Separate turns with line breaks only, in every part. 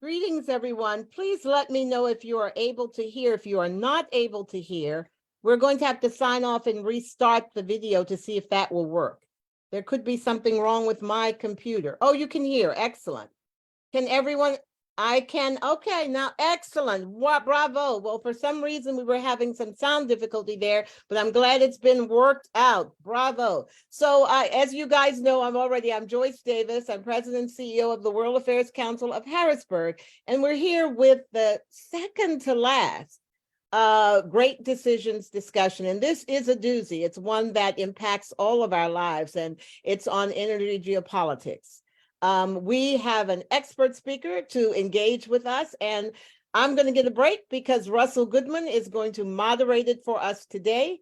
Greetings, everyone. Please let me know if you are able to hear. If you are not able to hear, we're going to have to sign off and restart the video to see if that will work. There could be something wrong with my computer. Oh, you can hear. Excellent. Can everyone? I can. Okay, now excellent. Bravo. Well, for some reason we were having some sound difficulty there, but I'm glad it's been worked out. Bravo. So as you guys know, I'm Joyce Davis. I'm President and CEO of the World Affairs Council of Harrisburg. And we're here with the second to last great decisions discussion. And this is a doozy. It's one that impacts all of our lives, and it's on energy geopolitics. We have an expert speaker to engage with us, and I'm going to get a break because Russell Goodman is going to moderate it for us today.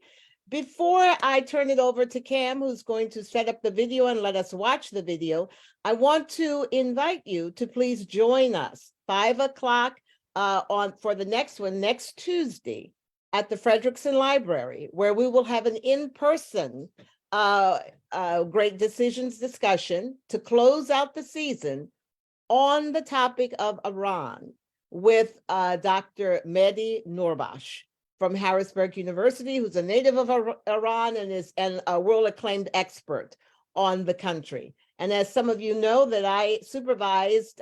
Before I turn it over to Cam, who's going to set up the video and let us watch the video, I want to invite you to please join us 5 o'clock for the next one, next Tuesday, at the Frederickson Library, where we will have an in-person great decisions discussion to close out the season on the topic of Iran with Dr. Mehdi Noorbakhsh from Harrisburg University, who's a native of Iran and is a world-acclaimed expert on the country. And as some of you know, that I supervised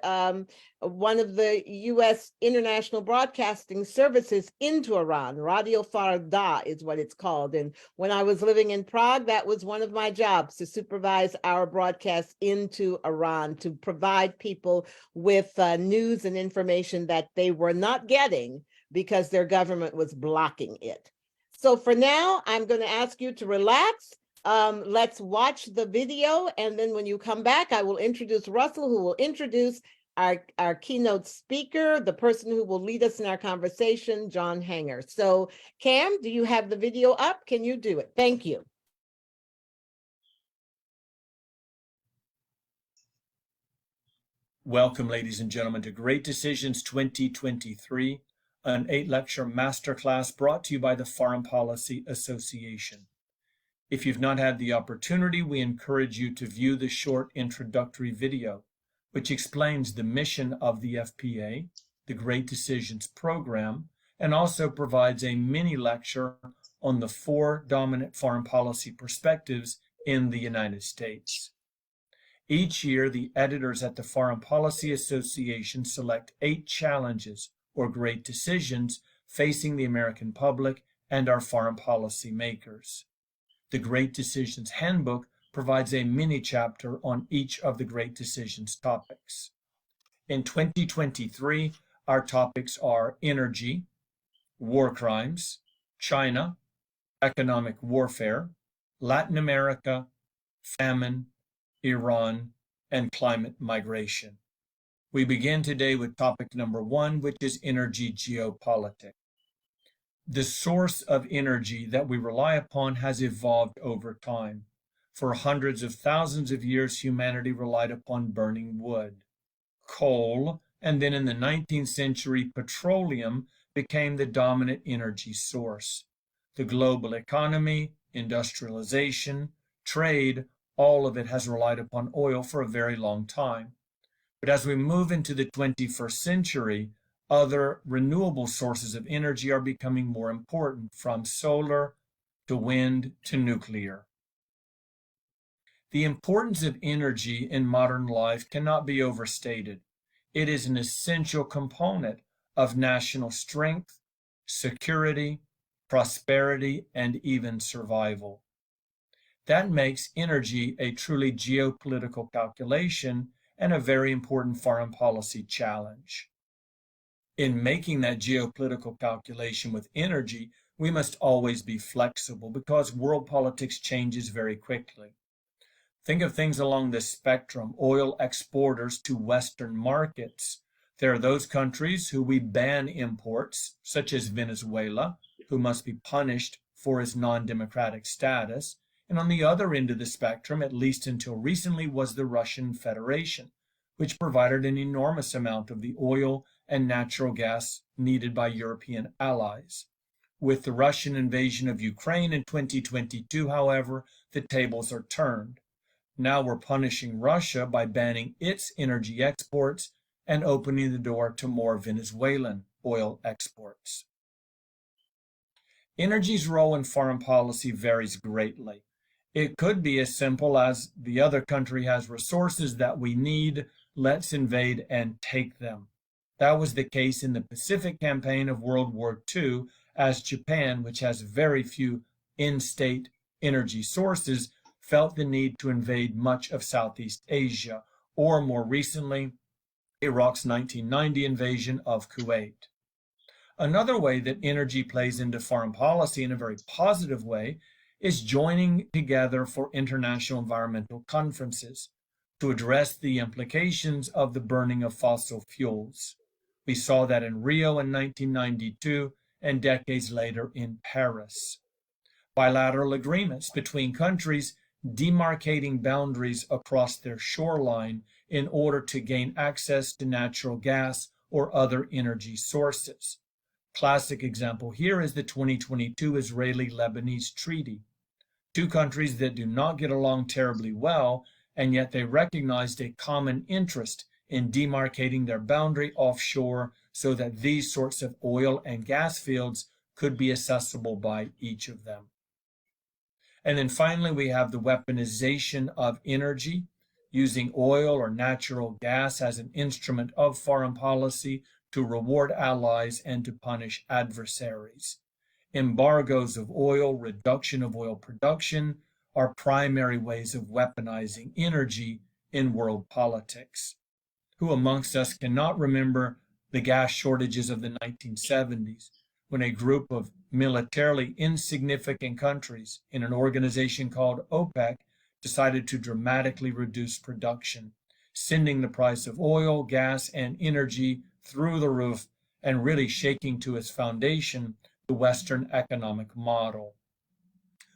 one of the U.S. international broadcasting services into Iran. Radio Farda is what it's called. And when I was living in Prague, that was one of my jobs, to supervise our broadcasts into Iran, to provide people with news and information that they were not getting because their government was blocking it. So for now, I'm going to ask you to relax. Let's watch the video, and then when you come back, I will introduce Russell, who will introduce our keynote speaker, the person who will lead us in our conversation, John Hanger. So, Cam, do you have the video up? Can you do it? Thank you.
Welcome, ladies and gentlemen, to Great Decisions 2023, an 8-lecture masterclass brought to you by the Foreign Policy Association. If you've not had the opportunity, we encourage you to view the short introductory video, which explains the mission of the FPA, the Great Decisions program, and also provides a mini lecture on the 4 dominant foreign policy perspectives in the United States. Each year, the editors at the Foreign Policy Association select 8 challenges or great decisions facing the American public and our foreign policy makers. The Great Decisions Handbook provides a mini chapter on each of the Great Decisions topics. In 2023, our topics are energy, war crimes, China, economic warfare, Latin America, famine, Iran, and climate migration. We begin today with topic number 1, which is energy geopolitics. The source of energy that we rely upon has evolved over time. For hundreds of thousands of years, humanity relied upon burning wood, coal, and then in the 19th century, petroleum became the dominant energy source. The global economy, industrialization, trade, all of it has relied upon oil for a very long time. But as we move into the 21st century, other renewable sources of energy are becoming more important, from solar to wind to nuclear. The importance of energy in modern life cannot be overstated. It is an essential component of national strength, security, prosperity, and even survival. That makes energy a truly geopolitical calculation and a very important foreign policy challenge. In making that geopolitical calculation with energy, we must always be flexible because world politics changes very quickly. Think of things along this spectrum: oil exporters to Western markets. There are those countries who we ban imports, such as Venezuela, who must be punished for its non-democratic status. And on the other end of the spectrum, at least until recently, was the Russian Federation, which provided an enormous amount of the oil and natural gas needed by European allies. With the Russian invasion of Ukraine in 2022, however, the tables are turned. Now we're punishing Russia by banning its energy exports and opening the door to more Venezuelan oil exports. Energy's role in foreign policy varies greatly. It could be as simple as the other country has resources that we need, let's invade and take them. That was the case in the Pacific campaign of World War II, as Japan, which has very few in-state energy sources, felt the need to invade much of Southeast Asia, or more recently, Iraq's 1990 invasion of Kuwait. Another way that energy plays into foreign policy in a very positive way is joining together for international environmental conferences to address the implications of the burning of fossil fuels. We saw that in Rio in 1992 and decades later in Paris. Bilateral agreements between countries demarcating boundaries across their shoreline in order to gain access to natural gas or other energy sources. Classic example here is the 2022 Israeli-Lebanese treaty. Two countries that do not get along terribly well, and yet they recognized a common interest in demarcating their boundary offshore so that these sorts of oil and gas fields could be accessible by each of them. And then finally, we have the weaponization of energy, using oil or natural gas as an instrument of foreign policy to reward allies and to punish adversaries. Embargoes of oil, reduction of oil production are primary ways of weaponizing energy in world politics. Who amongst us cannot remember the gas shortages of the 1970s, when a group of militarily insignificant countries in an organization called OPEC decided to dramatically reduce production, sending the price of oil, gas, and energy through the roof and really shaking to its foundation the Western economic model.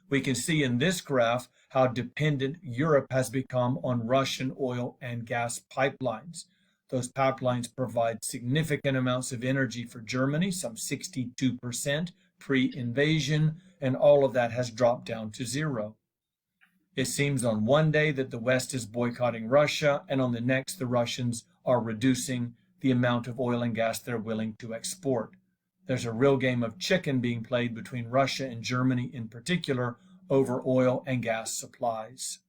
We can see in this graph how dependent Europe has become on Russian oil and gas pipelines. Those pipelines provide significant amounts of energy for Germany, some 62% pre-invasion, and all of that has dropped down to zero. It seems on one day that the West is boycotting Russia, and on the next the Russians are reducing the amount of oil and gas they're willing to export. There's a real game of chicken being played between Russia and Germany in particular over oil and gas supplies.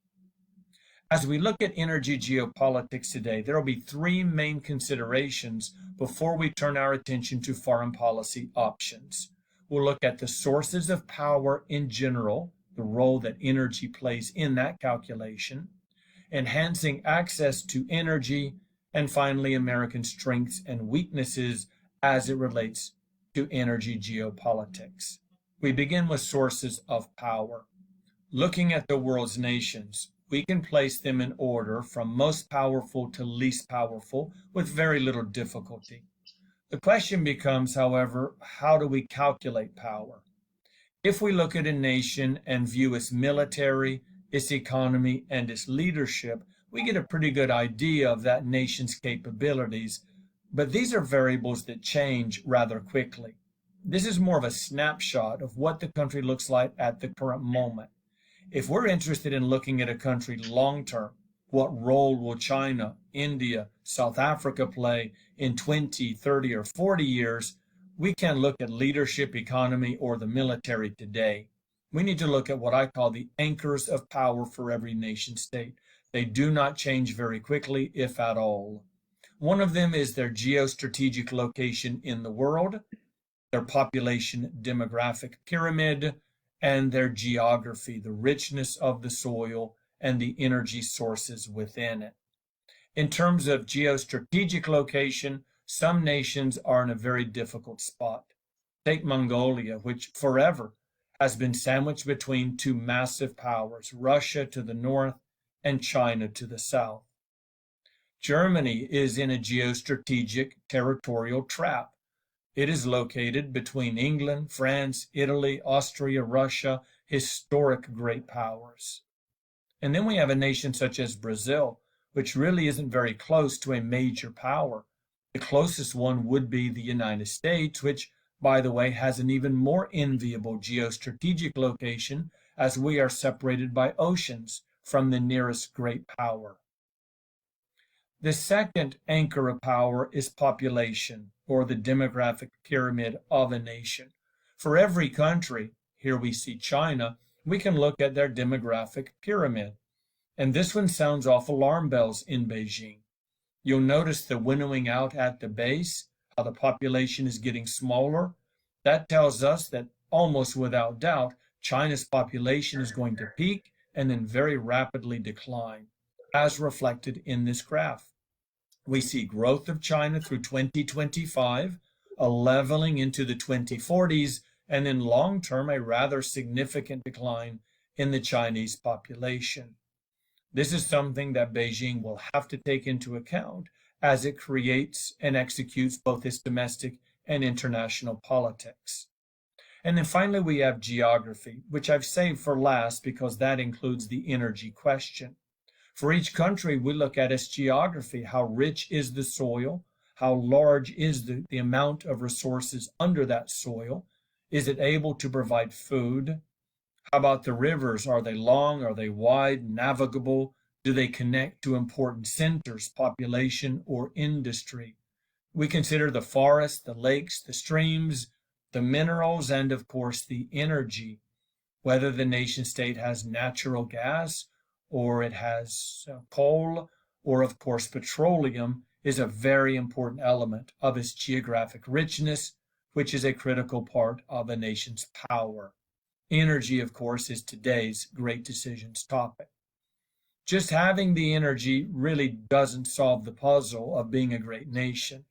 As we look at energy geopolitics today, there will be three main considerations before we turn our attention to foreign policy options. We'll look at the sources of power in general, the role that energy plays in that calculation, enhancing access to energy, and finally, American strengths and weaknesses as it relates to energy geopolitics. We begin with sources of power. Looking at the world's nations, we can place them in order from most powerful to least powerful with very little difficulty. The question becomes, however, how do we calculate power? If we look at a nation and view its military, its economy, and its leadership, we get a pretty good idea of that nation's capabilities, but these are variables that change rather quickly. This is more of a snapshot of what the country looks like at the current moment. If we're interested in looking at a country long term, what role will China, India, South Africa play in 20, 30, or 40 years? We can't look at leadership, economy, or the military today. We need to look at what I call the anchors of power for every nation state. They do not change very quickly, if at all. One of them is their geostrategic location in the world, their population demographic pyramid, and their geography, the richness of the soil and the energy sources within it. In terms of geostrategic location, some nations are in a very difficult spot. Take Mongolia, which forever has been sandwiched between two massive powers, Russia to the north and China to the south. Germany is in a geostrategic territorial trap. It is located between England, France, Italy, Austria, Russia, historic great powers. And then we have a nation such as Brazil, which really isn't very close to a major power. The closest one would be the United States, which, by the way, has an even more enviable geostrategic location as we are separated by oceans from the nearest great power. The second anchor of power is population, or the demographic pyramid of a nation. For every country, here we see China, we can look at their demographic pyramid. And this one sounds off alarm bells in Beijing. You'll notice the winnowing out at the base, how the population is getting smaller. That tells us that almost without doubt, China's population is going to peak and then very rapidly decline, as reflected in this graph. We see growth of China through 2025, a leveling into the 2040s, and then long term, a rather significant decline in the Chinese population. This is something that Beijing will have to take into account as it creates and executes both its domestic and international politics. And then finally, we have geography, which I've saved for last because that includes the energy question. For each country, we look at its geography. How rich is the soil? How large is the amount of resources under that soil? Is it able to provide food? How about the rivers? Are they long? Are they wide, navigable? Do they connect to important centers, population, or industry? We consider the forests, the lakes, the streams, the minerals, and of course the energy. Whether the nation state has natural gas or it has coal or of course petroleum is a very important element of its geographic richness, which is a critical part of a nation's power. Energy, of course, is today's great decisions topic. Just having the energy really doesn't solve the puzzle of being a great nation.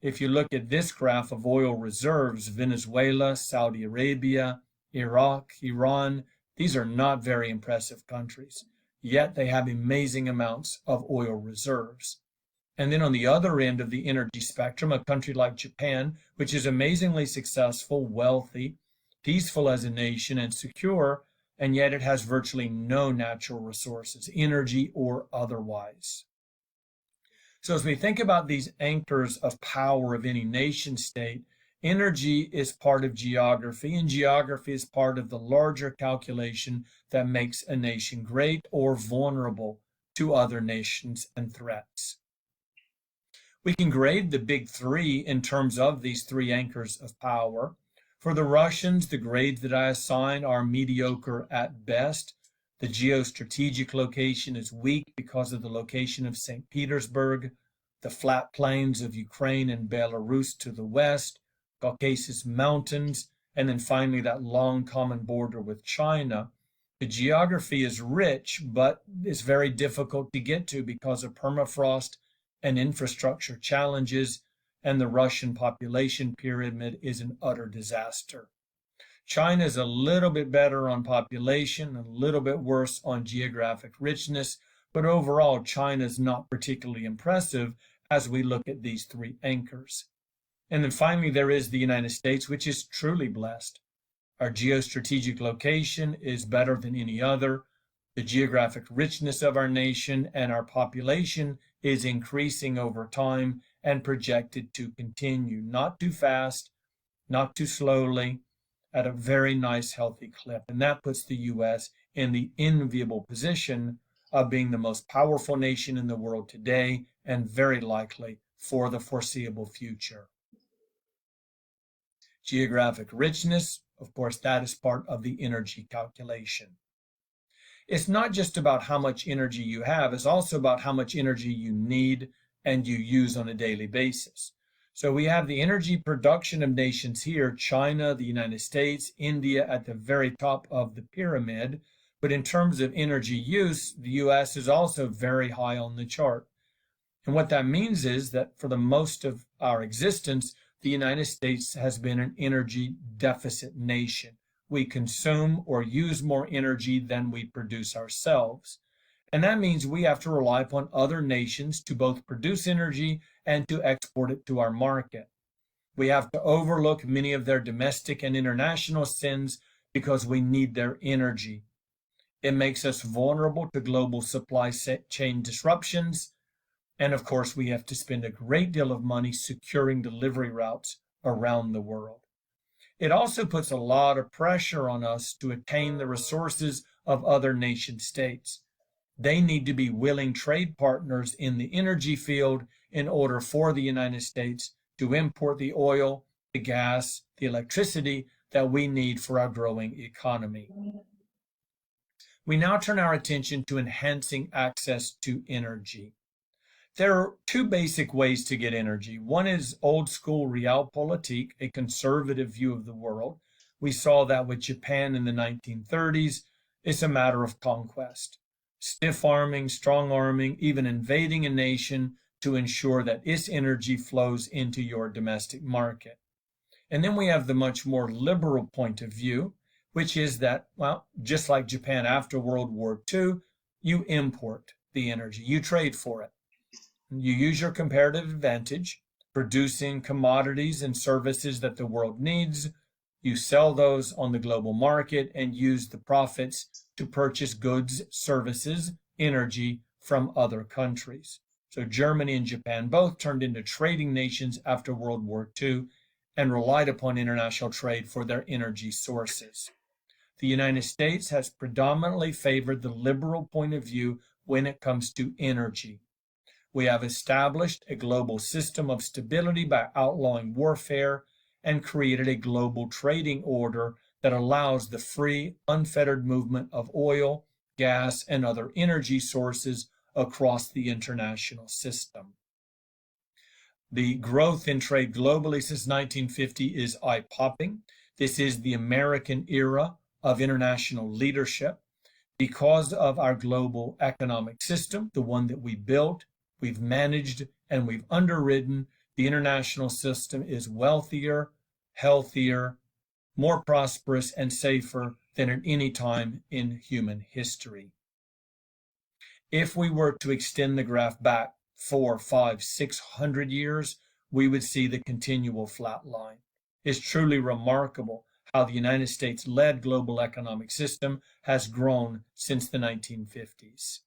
If you look at this graph of oil reserves, Venezuela, Saudi Arabia, Iraq, Iran, these are not very impressive countries, yet they have amazing amounts of oil reserves. And then on the other end of the energy spectrum, a country like Japan, which is amazingly successful, wealthy, peaceful as a nation, and secure, and yet it has virtually no natural resources, energy or otherwise. So as we think about these anchors of power of any nation state, energy is part of geography, and geography is part of the larger calculation that makes a nation great or vulnerable to other nations and threats. We can grade the big three in terms of these three anchors of power. For the Russians, the grades that I assign are mediocre at best. The geostrategic location is weak because of the location of St. Petersburg, the flat plains of Ukraine and Belarus to the west, Caucasus Mountains, and then finally that long common border with China. The geography is rich, but it's very difficult to get to because of permafrost and infrastructure challenges, and the Russian population pyramid is an utter disaster. China is a little bit better on population, a little bit worse on geographic richness, but overall, China is not particularly impressive as we look at these three anchors. And then finally, there is the United States, which is truly blessed. Our geostrategic location is better than any other. The geographic richness of our nation and our population is increasing over time and projected to continue, not too fast, not too slowly, at a very nice, healthy clip. And that puts the U.S. in the enviable position of being the most powerful nation in the world today and very likely for the foreseeable future. Geographic richness, of course, that is part of the energy calculation. It's not just about how much energy you have, it's also about how much energy you need and you use on a daily basis. So we have the energy production of nations here, China, the United States, India at the very top of the pyramid. But in terms of energy use, the US is also very high on the chart. And what that means is that for the most of our existence, the United States has been an energy deficit nation. We consume or use more energy than we produce ourselves. And that means we have to rely upon other nations to both produce energy and to export it to our market. We have to overlook many of their domestic and international sins because we need their energy. It makes us vulnerable to global supply chain disruptions. And of course, we have to spend a great deal of money securing delivery routes around the world. It also puts a lot of pressure on us to attain the resources of other nation states. They need to be willing trade partners in the energy field in order for the United States to import the oil, the gas, the electricity that we need for our growing economy. We now turn our attention to enhancing access to energy. There are two basic ways to get energy. One is old school realpolitik, a conservative view of the world. We saw that with Japan in the 1930s. It's a matter of conquest. Stiff arming, strong arming, even invading a nation to ensure that its energy flows into your domestic market. And then we have the much more liberal point of view, which is that, well, just like Japan after World War II, you import the energy, you trade for it. You use your comparative advantage, producing commodities and services that the world needs. You sell those on the global market and use the profits to purchase goods, services, energy from other countries. So Germany and Japan both turned into trading nations after World War II and relied upon international trade for their energy sources. The United States has predominantly favored the liberal point of view when it comes to energy. We have established a global system of stability by outlawing warfare and created a global trading order that allows the free, unfettered movement of oil, gas, and other energy sources across the international system. The growth in trade globally since 1950 is eye-popping. This is the American era of international leadership. Because of our global economic system, the one that we built, we've managed, and we've underwritten, the international system is wealthier, healthier, more prosperous, and safer than at any time in human history. If we were to extend the graph back 400, 500, 600 years, we would see the continual flat line. It's truly remarkable how the United States-led global economic system has grown since the 1950s.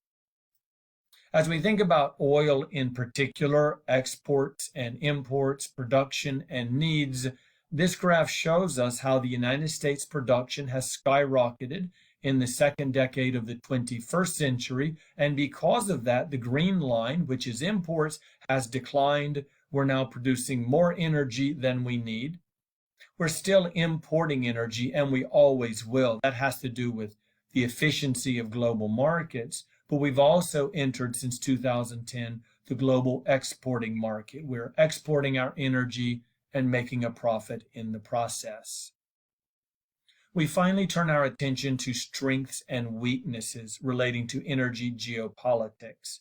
As we think about oil in particular, exports and imports, production and needs, this graph shows us how the United States production has skyrocketed in the second decade of the 21st century, and because of that, the green line, which is imports, has declined. We're now producing more energy than we need. We're still importing energy, and we always will. That has to do with the efficiency of global markets, but we've also entered since 2010 the global exporting market. We're exporting our energy and making a profit in the process. we finally turn our attention to strengths and weaknesses relating to energy geopolitics.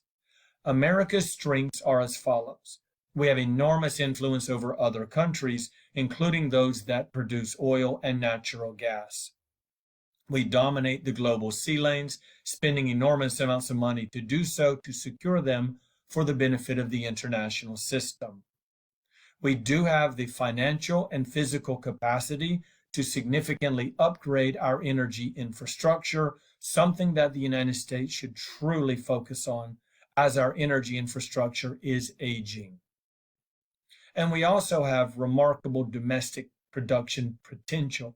America's strengths are as follows. We have enormous influence over other countries, including those that produce oil and natural gas. We dominate the global sea lanes, spending enormous amounts of money to do so to secure them for the benefit of the international system. We do have the financial and physical capacity to significantly upgrade our energy infrastructure, something that the United States should truly focus on as our energy infrastructure is aging. And we also have remarkable domestic production potential.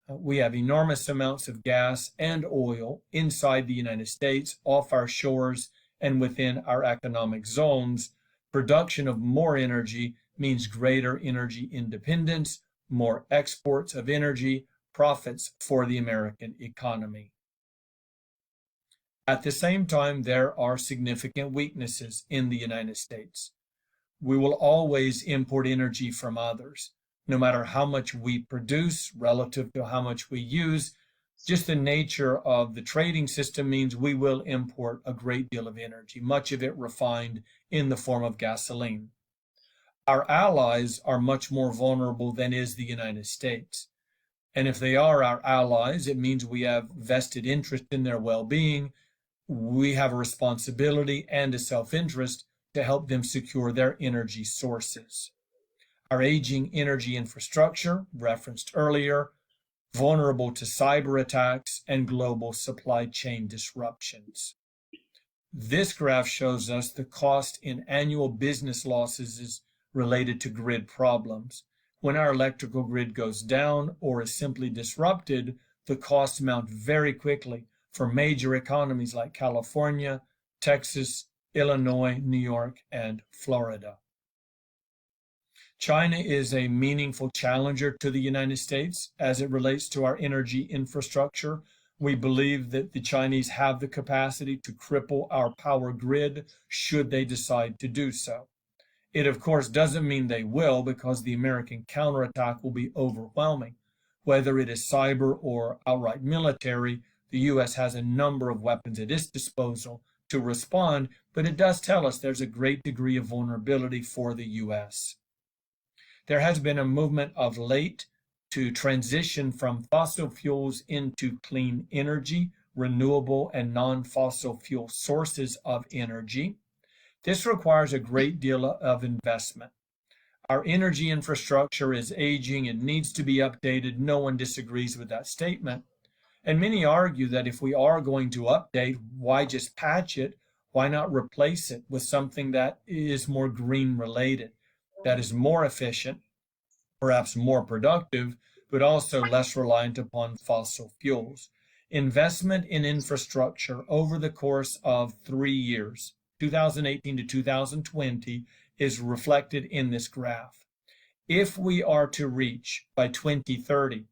We have enormous amounts of gas and oil inside the United States, off our shores, and within our economic zones. Production of more energy means greater energy independence, more exports of energy, profits for the American economy. At the same time, there are significant weaknesses in the United States. We will always import energy from others, no matter how much we produce relative to how much we use. Just the nature of the trading system means we will import a great deal of energy, much of it refined in the form of gasoline. Our allies are much more vulnerable than is the United States. And if they are our allies, it means we have vested interest in their well-being. We have a responsibility and a self-interest to help them secure their energy sources. Our aging energy infrastructure, referenced earlier, vulnerable to cyber attacks and global supply chain disruptions. This graph shows us the cost in annual business losses related to grid problems. When our electrical grid goes down or is simply disrupted, the costs mount very quickly for major economies like California, Texas, Illinois, New York, and Florida. China is a meaningful challenger to the United States as it relates to our energy infrastructure. We believe that the Chinese have the capacity to cripple our power grid should they decide to do so. It, of course, doesn't mean they will, because the American counterattack will be overwhelming. Whether it is cyber or outright military, the U.S. has a number of weapons at its disposal to respond, but it does tell us there's a great degree of vulnerability for the U.S. There has been a movement of late to transition from fossil fuels into clean energy, renewable and non-fossil fuel sources of energy. This requires a great deal of investment. Our energy infrastructure is aging and needs to be updated. No one disagrees with that statement. And many argue that if we are going to update, why just patch it? Why not replace it with something that is more green related, that is more efficient, perhaps more productive, but also less reliant upon fossil fuels? Investment in infrastructure over the course of 3 years, 2018 to 2020, is reflected in this graph. If we are to reach by 2030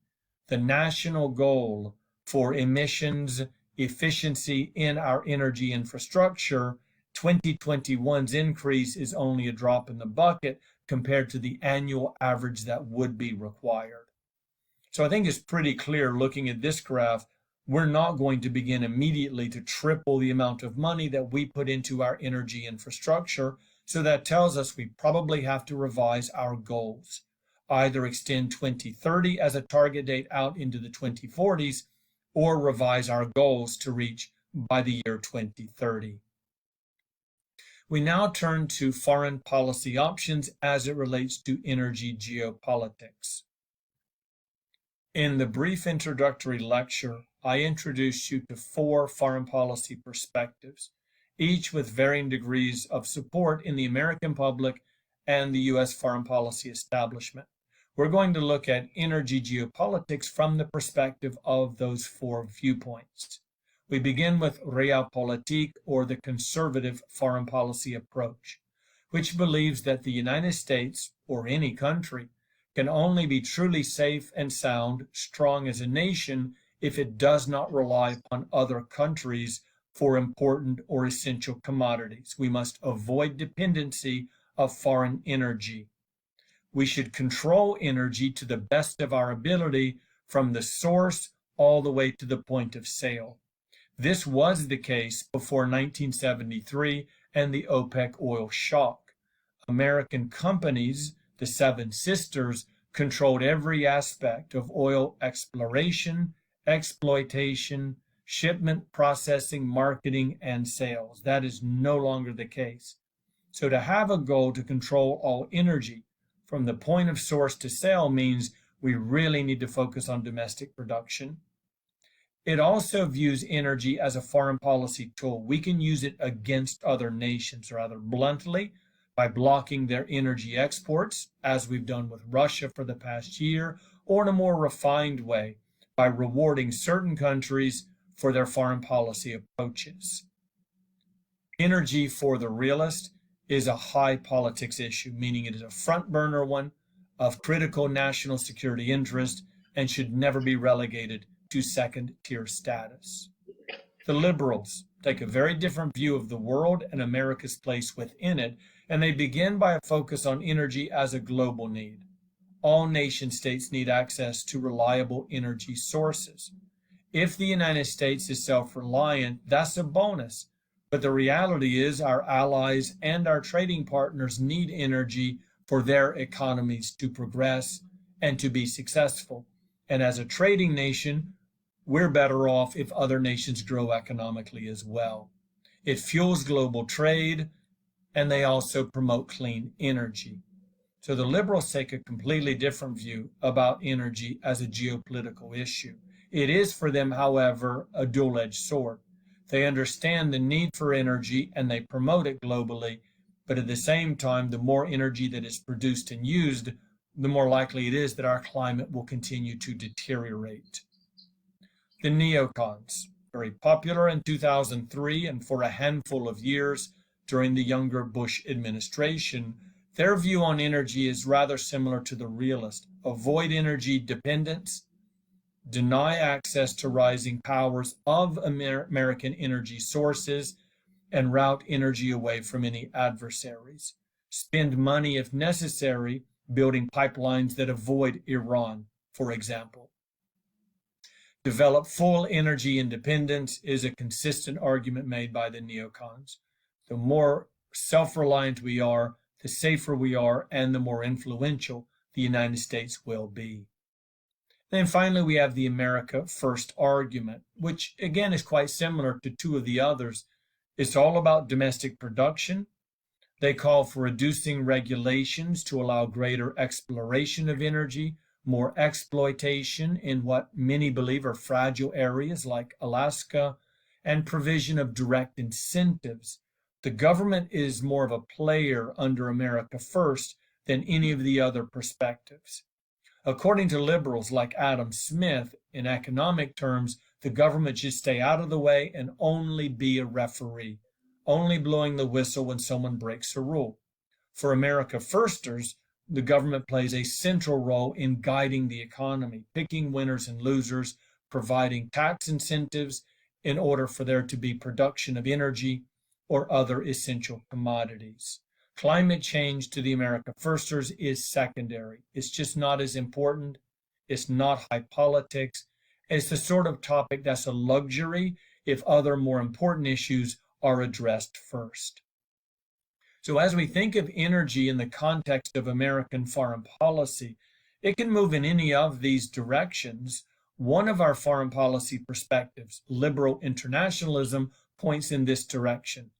the national goal for emissions efficiency in our energy infrastructure, 2021's increase is only a drop in the bucket compared to the annual average that would be required. So I think it's pretty clear looking at this graph, we're not going to begin immediately to triple the amount of money that we put into our energy infrastructure. So that tells us we probably have to revise our goals, either extend 2030 as a target date out into the 2040s, or revise our goals to reach by the year 2030. We now turn to foreign policy options as it relates to energy geopolitics. In the brief introductory lecture, I introduced you to 4 foreign policy perspectives, each with varying degrees of support in the American public and the U.S. foreign policy establishment. We're going to look at energy geopolitics from the perspective of those 4 viewpoints. We begin with Realpolitik, or the conservative foreign policy approach, which believes that the United States, or any country, can only be truly safe and sound, strong as a nation, if it does not rely upon other countries for important or essential commodities. We must avoid dependency of foreign energy. We should control energy to the best of our ability from the source all the way to the point of sale. This was the case before 1973 and the OPEC oil shock. American companies, the Seven Sisters, controlled every aspect of oil exploration, exploitation, shipment, processing, marketing, and sales. That is no longer the case. So to have a goal to control all energy from the point of source to sale means we really need to focus on domestic production. It also views energy as a foreign policy tool. We can use it against other nations rather bluntly by blocking their energy exports, as we've done with Russia for the past year, or in a more refined way by rewarding certain countries for their foreign policy approaches. Energy for the realist is a high politics issue, meaning it is a front burner one of critical national security interest and should never be relegated to second-tier status. The liberals take a very different view of the world and America's place within it, and they begin by a focus on energy as a global need. All nation states need access to reliable energy sources. If the United States is self-reliant, that's a bonus. But the reality is our allies and our trading partners need energy for their economies to progress and to be successful. And as a trading nation, we're better off if other nations grow economically as well. It fuels global trade, and they also promote clean energy. So the liberals take a completely different view about energy as a geopolitical issue. It is for them, however, a dual-edged sword. They understand the need for energy and they promote it globally, but at the same time, the more energy that is produced and used, the more likely it is that our climate will continue to deteriorate. The neocons, very popular in 2003 and for a handful of years during the younger Bush administration, their view on energy is rather similar to the realist. Avoid energy dependence, deny access to rising powers of American energy sources, and route energy away from any adversaries. Spend money, if necessary, building pipelines that avoid Iran, for example. Develop full energy independence is a consistent argument made by the neocons. The more self-reliant we are, the safer we are, and the more influential the United States will be. Then finally, we have the America First argument, which again is quite similar to two of the others. It's all about domestic production. They call for reducing regulations to allow greater exploration of energy, more exploitation in what many believe are fragile areas like Alaska, and provision of direct incentives. The government is more of a player under America First than any of the other perspectives. According to liberals like Adam Smith, in economic terms, the government should stay out of the way and only be a referee, only blowing the whistle when someone breaks a rule. For America Firsters, the government plays a central role in guiding the economy, picking winners and losers, providing tax incentives in order for there to be production of energy or other essential commodities. Climate change to the America Firsters is secondary. It's just not as important. It's not high politics. It's the sort of topic that's a luxury if other more important issues are addressed first. So as we think of energy in the context of American foreign policy, it can move in any of these directions. One of our foreign policy perspectives, liberal internationalism, points in this direction.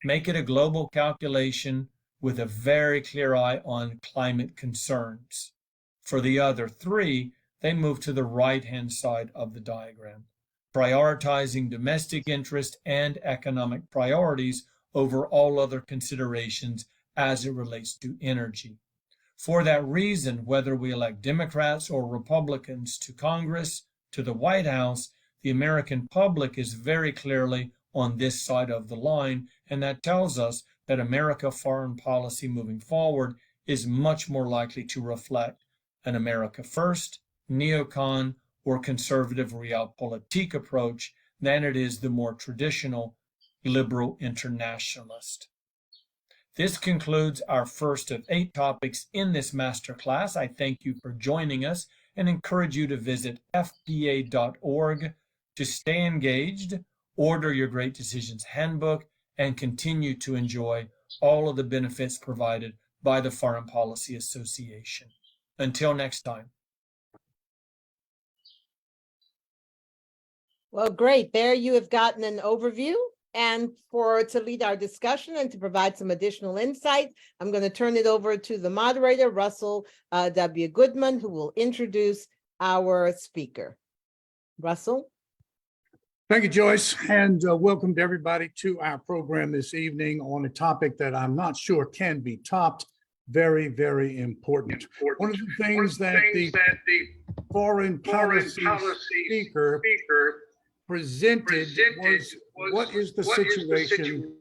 Make it a global calculation with a very clear eye on climate concerns. For the other three, they move to the right-hand side of the diagram, prioritizing domestic interest and economic priorities over all other considerations as it relates to energy. For that reason, whether we elect Democrats or Republicans to Congress, to the White House, the American public is very clearly on this side of the line, and that tells us that America foreign policy moving forward is much more likely to reflect an America First, neocon, or conservative realpolitik approach than it is the more traditional liberal internationalist. This concludes our first of 8 topics in this masterclass. I thank you for joining us, and encourage you to visit fpa.org to stay engaged, order your Great Decisions Handbook, and continue to enjoy all of the benefits provided by the Foreign Policy Association. Until next time.
Well, great. There you have gotten an overview. And to lead our discussion and to provide some additional insight, I'm going to turn it over to the moderator, Russell W. Goodman, who will introduce our speaker. Russell.
Thank you, Joyce, and welcome to everybody to our program this evening on a topic that I'm not sure can be topped. Very, very important. One of the things that the foreign policy speaker presented was what is the situation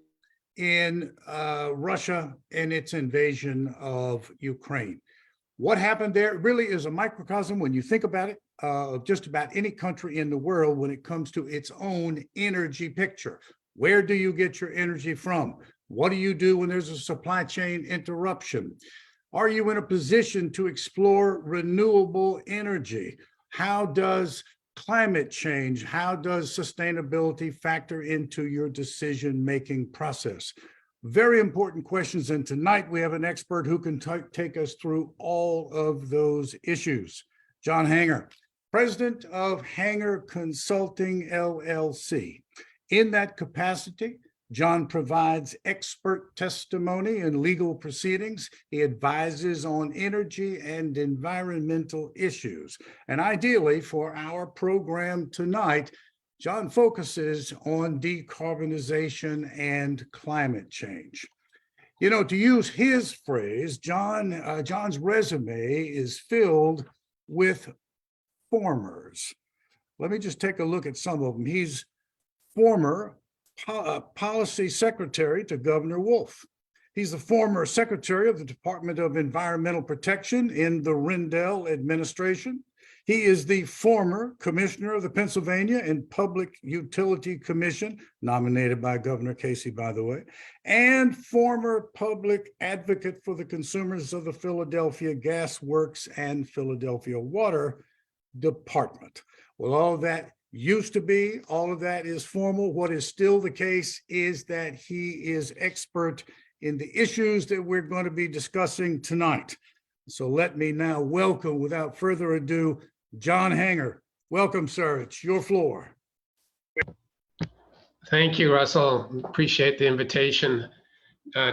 in Russia and its invasion of Ukraine. What happened there really is a microcosm, when you think about it, of just about any country in the world when it comes to its own energy picture. Where do you get your energy from? What do you do when there's a supply chain interruption? Are you in a position to explore renewable energy? How does climate change, how does sustainability factor into your decision-making process? Very important questions, and tonight we have an expert who can take us through all of those issues. John Hanger, president of Hanger Consulting, LLC. In that capacity, John provides expert testimony in legal proceedings. He advises on energy and environmental issues. And ideally, for our program tonight, John focuses on decarbonization and climate change. You know, to use his phrase, John's resume is filled with formers. Let me just take a look at some of them. He's former policy secretary to Governor Wolf. He's the former secretary of the Department of Environmental Protection in the Rendell administration. He is the former commissioner of the Pennsylvania and Public Utility Commission, nominated by Governor Casey, by the way, and former public advocate for the consumers of the Philadelphia Gas Works and Philadelphia Water Department. Well, all of that used to be, all of that is formal. What is still the case is that he is expert in the issues that we're going to be discussing tonight. So let me now welcome, without further ado, John Hanger. Welcome, sir. It's your floor.
Thank you, Russell. Appreciate the invitation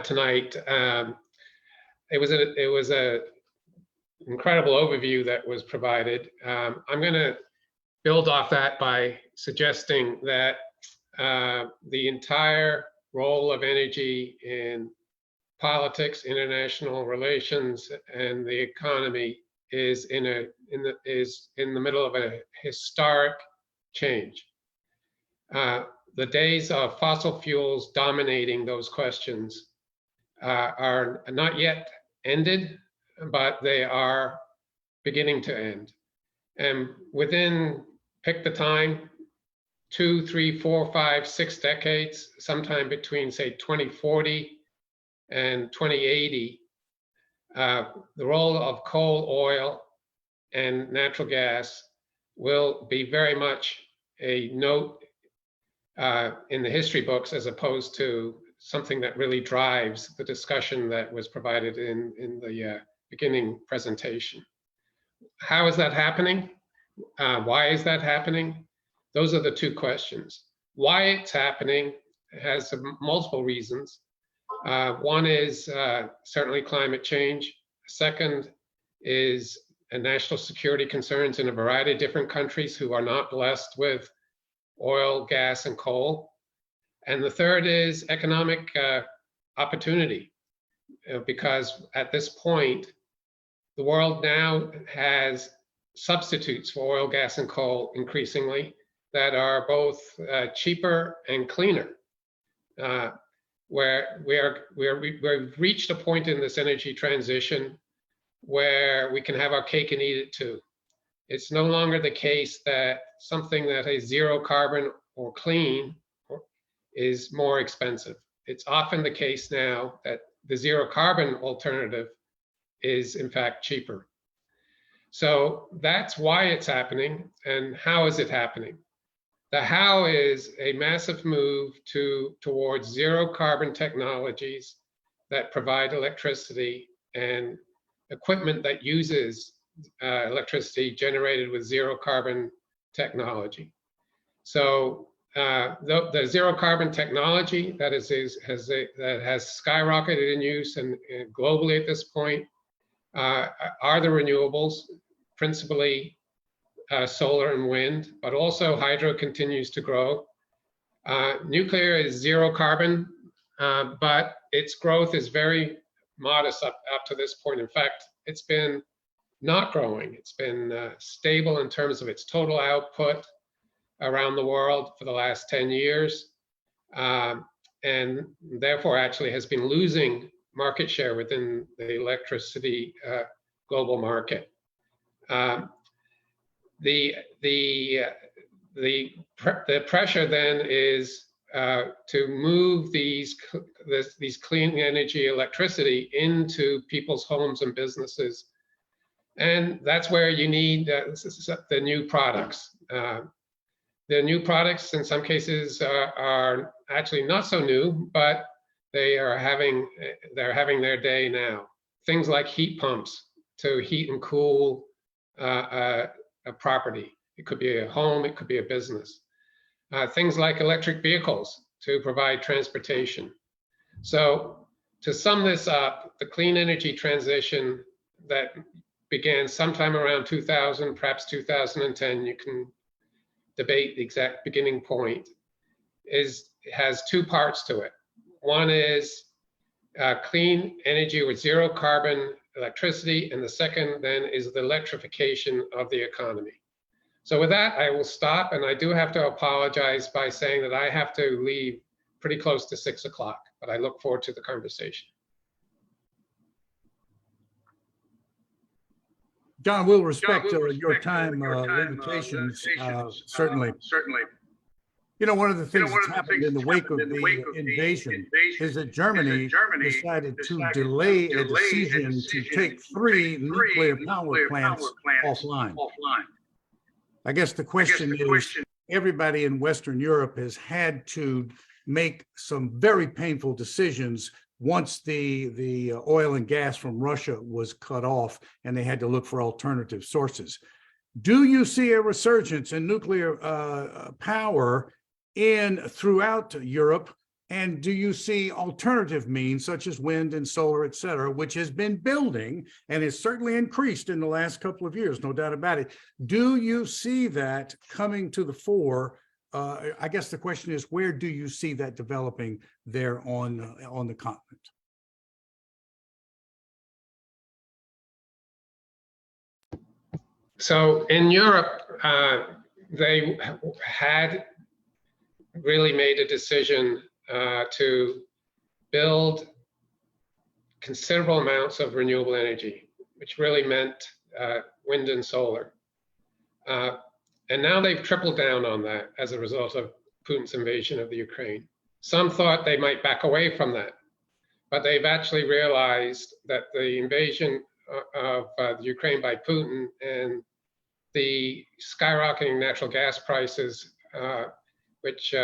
tonight. It was a incredible overview that was provided. I'm going to build off that by suggesting that the entire role of energy in politics, international relations, and the economy is in the middle of a historic change. The days of fossil fuels dominating those questions are not yet ended, but they are beginning to end. And within, pick the time, 2, 3, 4, 5, 6 decades, sometime between, say, 2040 and 2080, the role of coal, oil, and natural gas will be very much a note in the history books, as opposed to something that really drives the discussion that was provided in the beginning presentation. How is that happening? Why is that happening? Those are the two questions. Why it's happening has multiple reasons. One is certainly climate change. Second is national security concerns in a variety of different countries who are not blessed with oil, gas, and coal. And the third is economic opportunity, because at this point, the world now has substitutes for oil, gas, and coal increasingly that are both cheaper and cleaner. Where we've reached a point in this energy transition where we can have our cake and eat it too. It's no longer the case that something that is zero carbon or clean is more expensive. It's often the case now that the zero carbon alternative is in fact cheaper. So that's why it's happening. And how is it happening? The how is a massive move towards zero carbon technologies that provide electricity and equipment that uses electricity generated with zero carbon technology. So the zero carbon technology that has skyrocketed in use and globally at this point are the renewables, principally solar and wind, but also hydro continues to grow. Nuclear is zero carbon, but its growth is very modest up to this point. In fact, it's been not growing. It's been stable in terms of its total output around the world for the last 10 years, and therefore actually has been losing market share within the electricity global market. The pressure then is to move these clean energy electricity into people's homes and businesses. And that's where you need the new products. The new products in some cases are actually not so new, but they're having their day now. Things like heat pumps to heat and cool a property. It could be a home, it could be a business. Things like electric vehicles to provide transportation. So to sum this up, the clean energy transition that began sometime around 2000, perhaps 2010, you can debate the exact beginning point, has two parts to it. One is clean energy with zero carbon electricity, and the second then is the electrification of the economy. So with that, I will stop, and I do have to apologize by saying that I have to leave pretty close to 6 o'clock, but I look forward to the conversation.
John, we'll respect your time limitations, certainly. You know, one of the things that's happened in the wake of the invasion is that Germany decided to delay a decision to take 3 nuclear power plants offline. I guess the question is, everybody in Western Europe has had to make some very painful decisions once the oil and gas from Russia was cut off and they had to look for alternative sources. Do you see a resurgence in nuclear power throughout Europe? And do you see alternative means such as wind and solar, et cetera, which has been building and has certainly increased in the last couple of years, no doubt about it. Do you see that coming to the fore? I guess the question is, where do you see that developing there on the continent?
So in Europe, they had really made a decision to build considerable amounts of renewable energy, which really meant wind and solar. And now they've tripled down on that as a result of Putin's invasion of the Ukraine. Some thought they might back away from that, but they've actually realized that the invasion of the Ukraine by Putin and the skyrocketing natural gas prices, which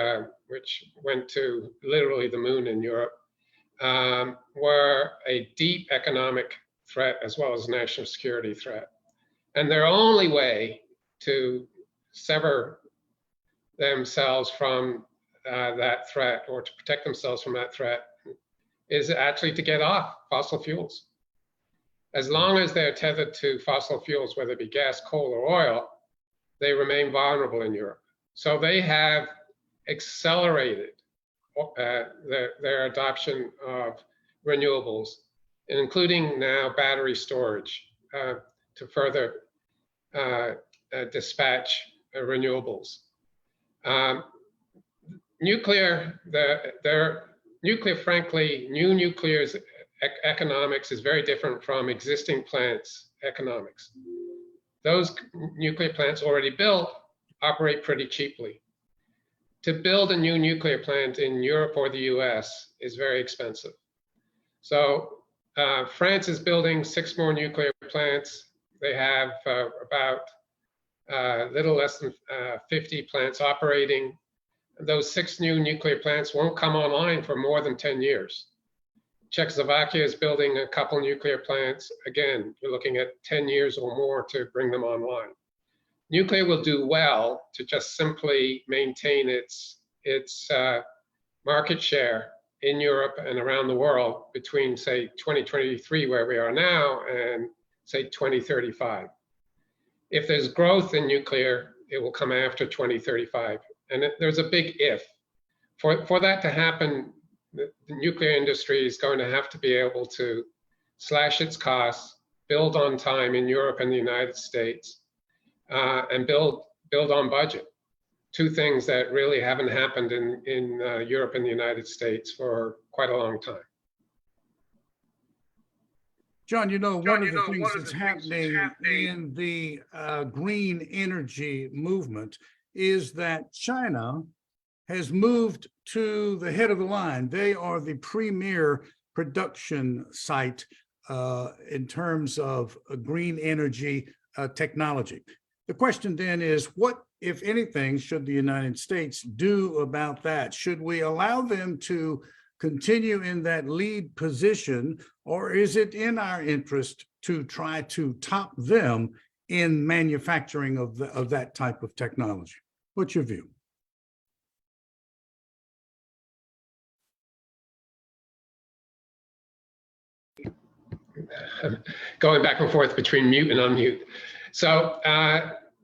went to literally the moon in Europe, were a deep economic threat as well as national security threat. And their only way to sever themselves from that threat, or to protect themselves from that threat, is actually to get off fossil fuels. As long as they're tethered to fossil fuels, whether it be gas, coal, or oil, they remain vulnerable in Europe. So they have accelerated their adoption of renewables, including now battery storage, to further dispatch renewables. Nuclear, frankly, new nuclear's economics is very different from existing plants' economics. Those nuclear plants already built operate pretty cheaply. To build a new nuclear plant in Europe or the US is very expensive. So France is building 6 more nuclear plants. They have about little less than 50 plants operating. Those 6 new nuclear plants won't come online for more than 10 years. Czechoslovakia is building a couple nuclear plants. Again, you're looking at 10 years or more to bring them online. Nuclear will do well to just simply maintain its market share in Europe and around the world between, say, 2023, where we are now, and say 2035. If there's growth in nuclear, it will come after 2035. And there's a big if. For that to happen, the nuclear industry is going to have to be able to slash its costs, build on time in Europe and the United States, and build on budget. 2 things that really haven't happened in Europe and the United States for quite a long time.
John, one of the things that's happening in the green energy movement is that China has moved to the head of the line. They are the premier production site in terms of green energy technology. The question then is, what, if anything, should the United States do about that? Should we allow them to continue in that lead position, or is it in our interest to try to top them in manufacturing of that type of technology? What's your view?
Going back and forth between mute and unmute. So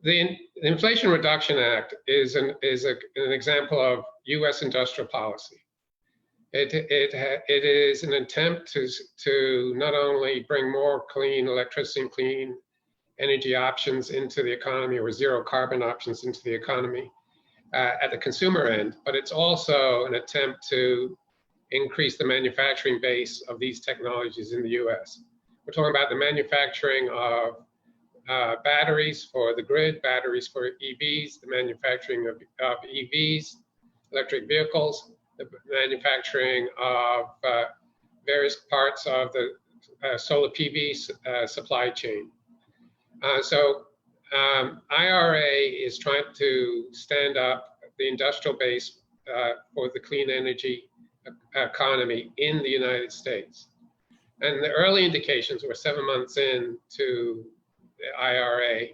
the Inflation Reduction Act is an example of U.S. industrial policy. It is an attempt to not only bring more clean electricity and clean energy options into the economy, or zero carbon options into the economy at the consumer end, but it's also an attempt to increase the manufacturing base of these technologies in the U.S. We're talking about the manufacturing of batteries for the grid, batteries for EVs, the manufacturing of EVs, electric vehicles, the manufacturing of various parts of the solar PV supply chain. So IRA is trying to stand up the industrial base for the clean energy economy in the United States. And the early indications, we're 7 months into the IRA,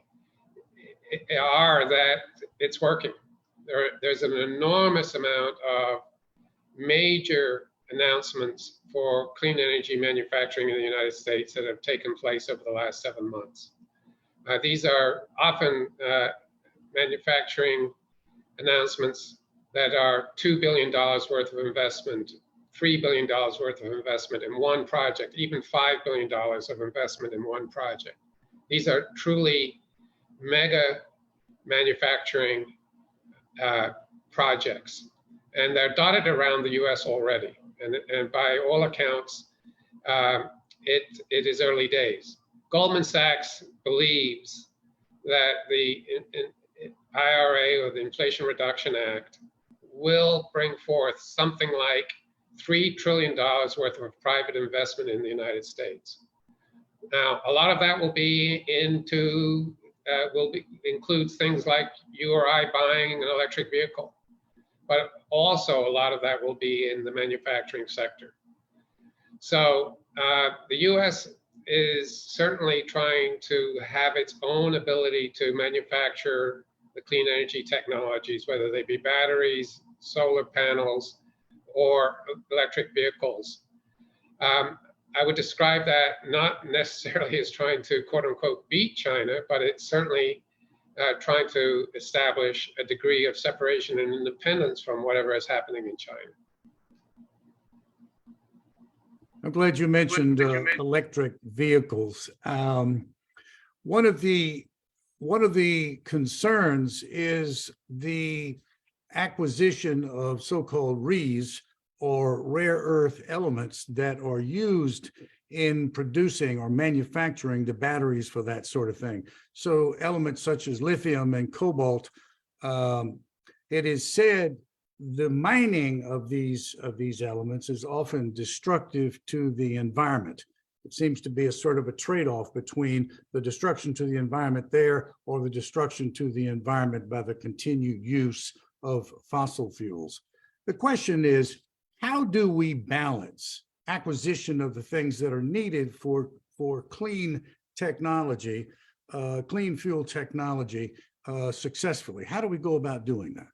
are that it's working. There's an enormous amount of major announcements for clean energy manufacturing in the United States that have taken place over the last 7 months. These are often manufacturing announcements that are $2 billion worth of investment, $3 billion worth of investment in one project, even $5 billion of investment in one project. These are truly mega manufacturing projects, and they're dotted around the US already. And by all accounts, it is early days. Goldman Sachs believes that the IRA, or the Inflation Reduction Act, will bring forth something like $3 trillion worth of private investment in the United States. Now, a lot of that will be includes things like you or I buying an electric vehicle, but also a lot of that will be in the manufacturing sector. So the US is certainly trying to have its own ability to manufacture the clean energy technologies, whether they be batteries, solar panels, or electric vehicles. I would describe that not necessarily as trying to, quote unquote, beat China, but it's certainly trying to establish a degree of separation and independence from whatever is happening in China.
I'm glad you mentioned electric vehicles. One of the concerns is the acquisition of so-called REEs, or rare earth elements, that are used in producing or manufacturing the batteries for that sort of thing. So elements such as lithium and cobalt, it is said the mining of these elements is often destructive to the environment. It seems to be a sort of a trade-off between the destruction to the environment there or the destruction to the environment by the continued use of fossil fuels. The question is, how do we balance acquisition of the things that are needed for clean technology, clean fuel technology successfully? How do we go about doing that?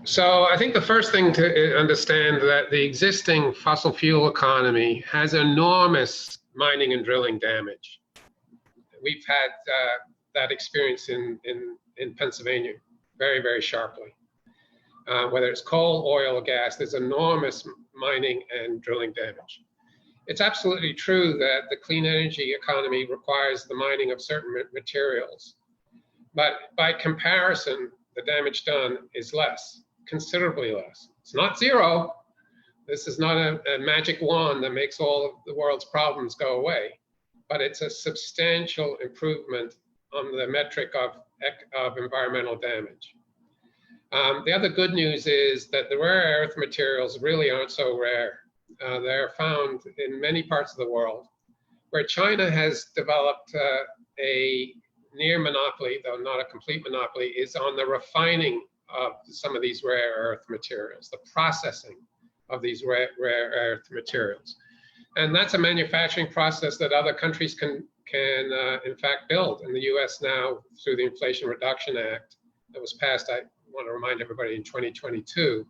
So I think the first thing to understand that the existing fossil fuel economy has enormous mining and drilling damage. We've had that experience in Pennsylvania very, very sharply. Whether it's coal, oil, or gas, there's enormous mining and drilling damage. It's absolutely true that the clean energy economy requires the mining of certain materials. But by comparison, the damage done is less, considerably less. It's not zero. This is not a magic wand that makes all of the world's problems go away, but it's a substantial improvement on the metric of environmental damage. The other good news is that the rare earth materials really aren't so rare. They're found in many parts of the world, where China has developed a near monopoly, though not a complete monopoly, is on the refining of some of these rare earth materials, the processing of these rare earth materials. And that's a manufacturing process that other countries can in fact build. In the US now, through the Inflation Reduction Act that was passed, I want to remind everybody, in 2022,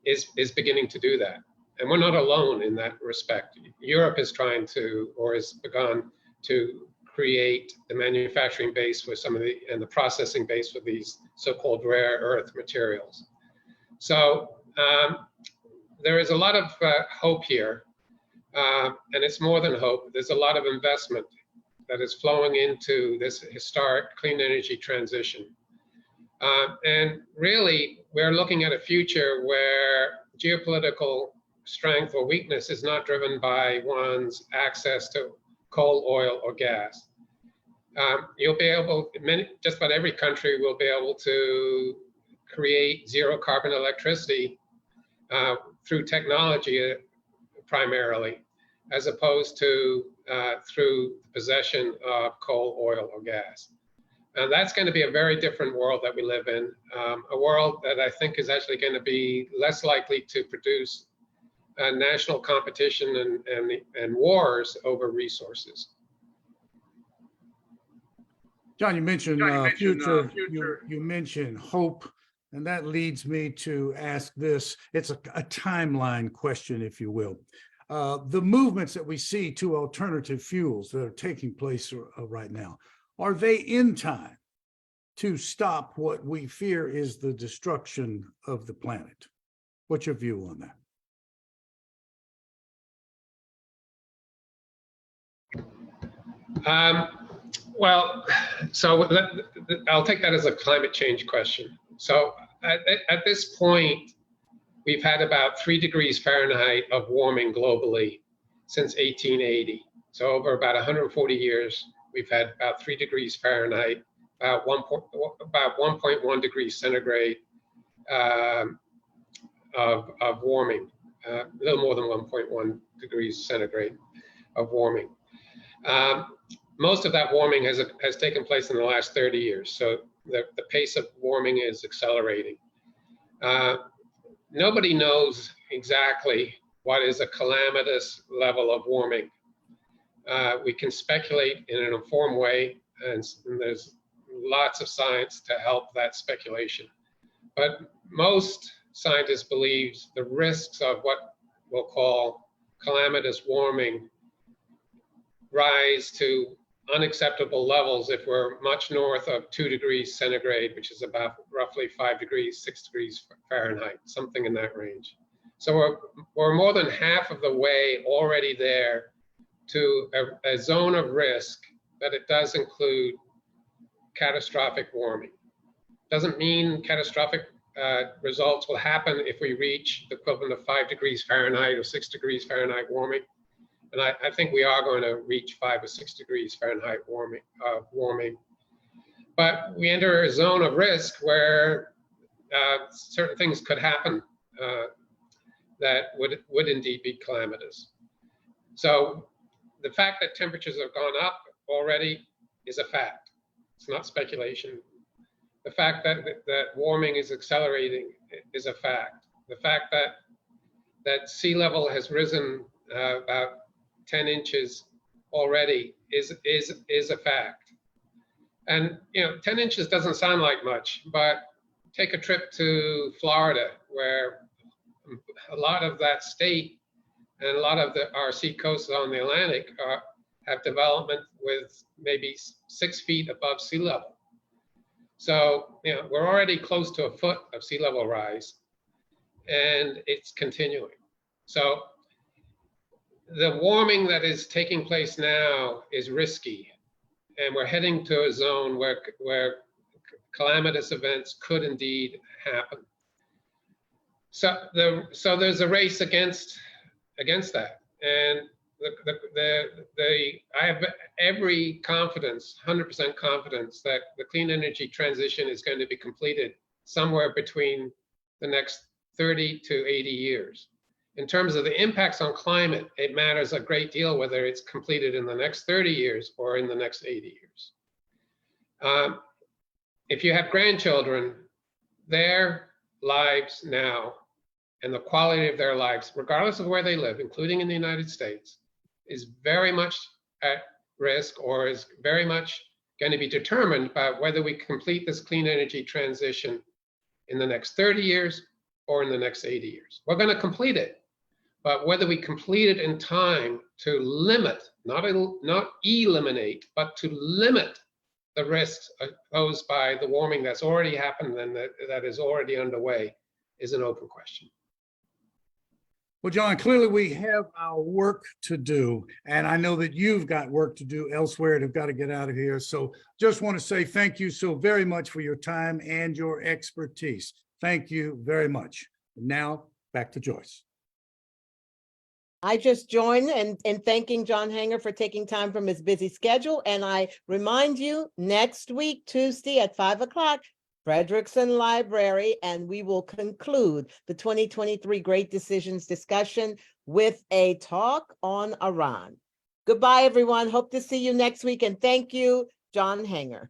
is beginning to do that. And we're not alone in that respect. Europe is trying to, or has begun to create the manufacturing base for some of and the processing base for these so-called rare earth materials. So there is a lot of hope here, and it's more than hope. There's a lot of investment that is flowing into this historic clean energy transition. And really, we're looking at a future where geopolitical strength or weakness is not driven by one's access to coal, oil, or gas. You'll be able, just about every country will be able to create zero carbon electricity through technology primarily, as opposed to through the possession of coal, oil, or gas. And that's going to be a very different world that we live in, a world that I think is actually going to be less likely to produce national competition and wars over resources.
John, you mentioned future. You mentioned hope, and that leads me to ask this. It's a timeline question, if you will. The movements that we see to alternative fuels that are taking place right now, are they in time to stop what we fear is the destruction of the planet? What's your view on
that? Well, so I'll take that as a climate change question. So at this point, we've had about 3 degrees Fahrenheit of warming globally since 1880. So over about 140 years, we've had about 3 degrees Fahrenheit, about 1.1 degrees centigrade of warming, a little more than 1.1 degrees centigrade of warming. Most of that warming has taken place in the last 30 years. So the pace of warming is accelerating. Nobody knows exactly what is a calamitous level of warming. We can speculate in an informed way, and there's lots of science to help that speculation. But most scientists believe the risks of what we'll call calamitous warming rise to unacceptable levels if we're much north of 2 degrees centigrade, which is about roughly 5 degrees, 6 degrees Fahrenheit, something in that range. So we're more than half of the way already there to a zone of risk, but it does include catastrophic warming. Doesn't mean catastrophic results will happen if we reach the equivalent of 5 degrees Fahrenheit or 6 degrees Fahrenheit warming. And I think we are going to reach 5 or 6 degrees Fahrenheit warming. But we enter a zone of risk where certain things could happen that would indeed be calamitous. So the fact that temperatures have gone up already is a fact. It's not speculation. The fact that warming is accelerating is a fact. The fact that sea level has risen about 10 inches already is a fact. And 10 inches doesn't sound like much, but take a trip to Florida, where a lot of that state and a lot of our sea coasts on the Atlantic have development with maybe 6 feet above sea level. So, we're already close to a foot of sea level rise, and it's continuing. So the warming that is taking place now is risky, and we're heading to a zone where calamitous events could indeed happen. So there's a race against that, and I have every confidence, 100% confidence, that the clean energy transition is going to be completed somewhere between the next 30 to 80 years. In terms of the impacts on climate, it matters a great deal whether it's completed in the next 30 years or in the next 80 years. If you have grandchildren, their lives now and the quality of their lives, regardless of where they live, including in the United States, is very much at risk, or is very much going to be determined by whether we complete this clean energy transition in the next 30 years or in the next 80 years. We're going to complete it, but whether we complete it in time to limit, not eliminate, but to limit the risks posed by the warming that's already happened and that is already underway is an open question.
Well, John, clearly we have our work to do, and I know that you've got work to do elsewhere and have got to get out of here. So just want to say thank you so very much for your time and your expertise. Thank you very much. Now back to Joyce.
I just join in thanking John Hanger for taking time from his busy schedule. And I remind you, next week, Tuesday at 5 o'clock, Frederickson Library, and we will conclude the 2023 Great Decisions discussion with a talk on Iran. Goodbye, everyone. Hope to see you next week. And thank you, John Hanger.